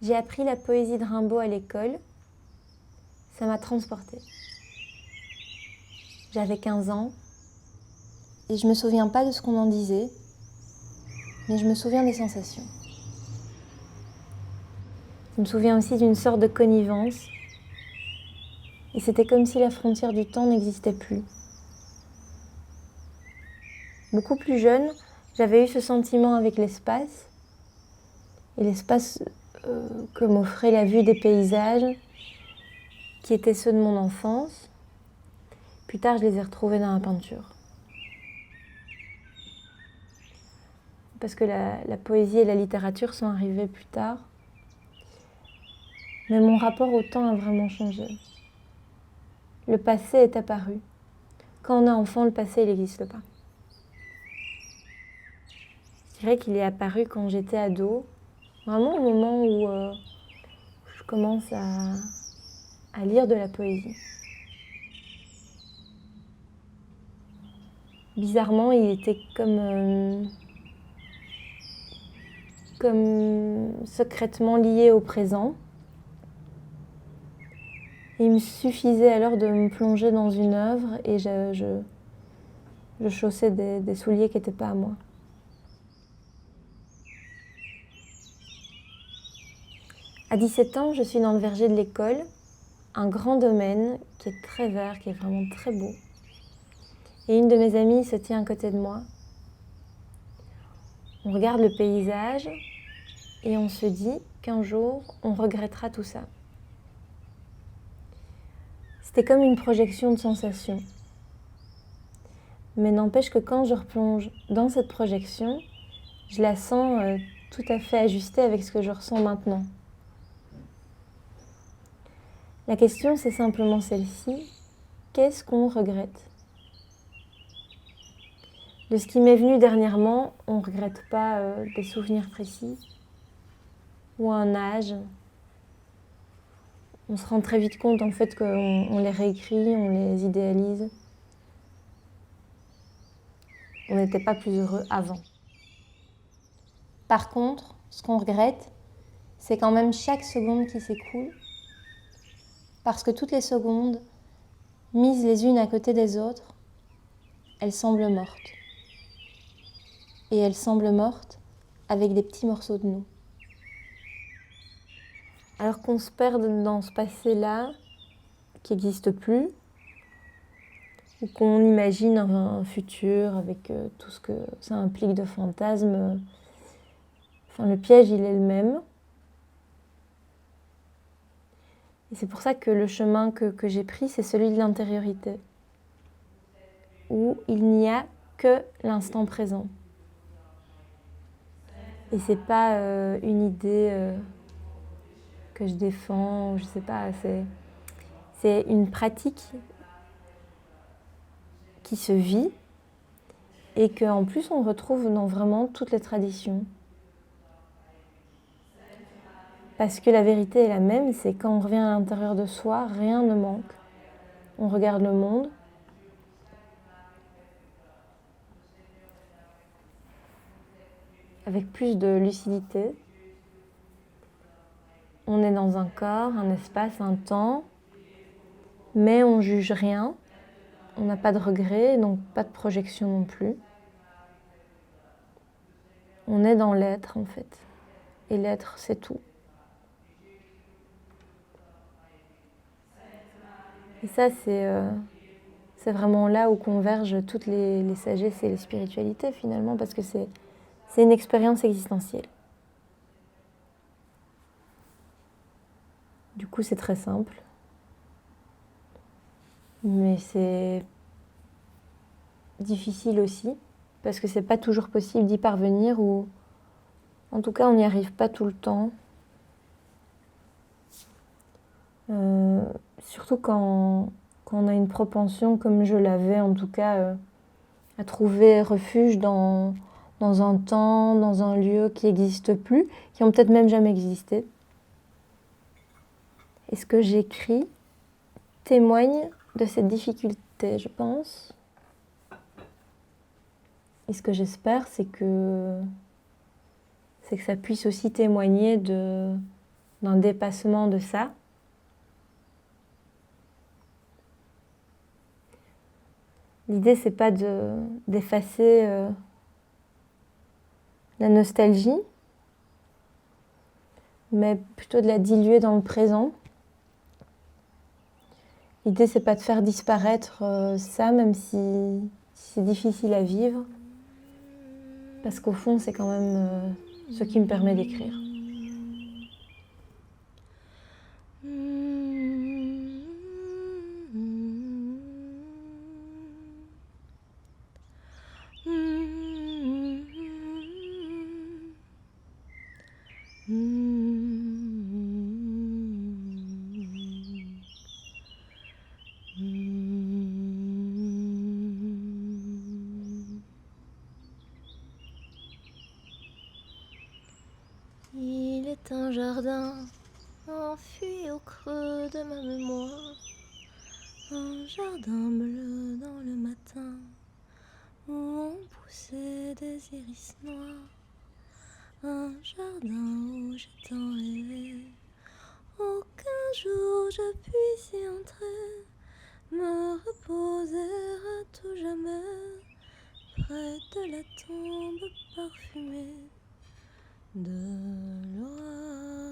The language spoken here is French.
J'ai appris la poésie de Rimbaud à l'école. Ça m'a transportée. J'avais 15 ans et je me souviens pas de ce qu'on en disait, mais je me souviens des sensations. Je me souviens aussi d'une sorte de connivence et c'était comme si la frontière du temps n'existait plus. Beaucoup plus jeune, j'avais eu ce sentiment avec l'espace et l'espace que m'offrait la vue des paysages qui étaient ceux de mon enfance. Plus tard, je les ai retrouvés dans la peinture. Parce que la poésie et la littérature sont arrivées plus tard. Mais mon rapport au temps a vraiment changé. Le passé est apparu. Quand on est enfant, le passé, il n'existe pas. Je dirais qu'il est apparu quand j'étais ado, vraiment au moment où je commence à lire de la poésie. Bizarrement, il était comme secrètement lié au présent. Et il me suffisait alors de me plonger dans une œuvre et je chaussais des souliers qui n'étaient pas à moi. À 17 ans, je suis dans le verger de l'école, un grand domaine qui est très vert, qui est vraiment très beau. Et une de mes amies se tient à côté de moi. On regarde le paysage et on se dit qu'un jour, on regrettera tout ça. C'était comme une projection de sensations. Mais n'empêche que quand je replonge dans cette projection, je la sens tout à fait ajustée avec ce que je ressens maintenant. La question, c'est simplement celle-ci. Qu'est-ce qu'on regrette ? De ce qui m'est venu dernièrement, on ne regrette pas des souvenirs précis ou un âge. On se rend très vite compte en fait qu'on les réécrit, on les idéalise. On n'était pas plus heureux avant. Par contre, ce qu'on regrette, c'est quand même chaque seconde qui s'écoule, parce que toutes les secondes, mises les unes à côté des autres, elles semblent mortes. Et elles semblent mortes avec des petits morceaux de nous. Alors qu'on se perde dans ce passé-là, qui n'existe plus, ou qu'on imagine un futur avec tout ce que ça implique de fantasmes, enfin, le piège, il est le même. Et c'est pour ça que le chemin que j'ai pris, c'est celui de l'intériorité, où il n'y a que l'instant présent. Et c'est pas une idée que je défends, je sais pas, c'est une pratique qui se vit et qu'en plus on retrouve dans vraiment toutes les traditions. Parce que la vérité est la même, c'est quand on revient à l'intérieur de soi, rien ne manque. On regarde le monde. Avec plus de lucidité. On est dans un corps, un espace, un temps, mais on ne juge rien. On n'a pas de regrets, donc pas de projection non plus. On est dans l'être en fait. Et l'être, c'est tout. Et ça, c'est vraiment là où convergent toutes les sagesses et les spiritualités finalement, parce que c'est une expérience existentielle. Du coup, c'est très simple. Mais c'est difficile aussi, parce que c'est pas toujours possible d'y parvenir, ou en tout cas, on n'y arrive pas tout le temps. Surtout quand on a une propension, comme je l'avais en tout cas, à trouver refuge dans un temps, dans un lieu qui n'existe plus, qui ont peut-être même jamais existé. Et ce que j'écris témoigne de cette difficulté, je pense. Et ce que j'espère, c'est que ça puisse aussi témoigner de d'un dépassement de ça. L'idée, c'est pas d'effacer la nostalgie, mais plutôt de la diluer dans le présent. L'idée, c'est pas de faire disparaître ça, même si c'est difficile à vivre, parce qu'au fond, c'est quand même ce qui me permet d'écrire. Il est un jardin enfui au creux de ma mémoire, un jardin bleu dans le matin où ont poussé des iris noirs, un jardin où j'ai tant rêvé, aucun jour je puisse y entrer, me reposer à tout jamais près de la tombe parfumée de l'oiseau.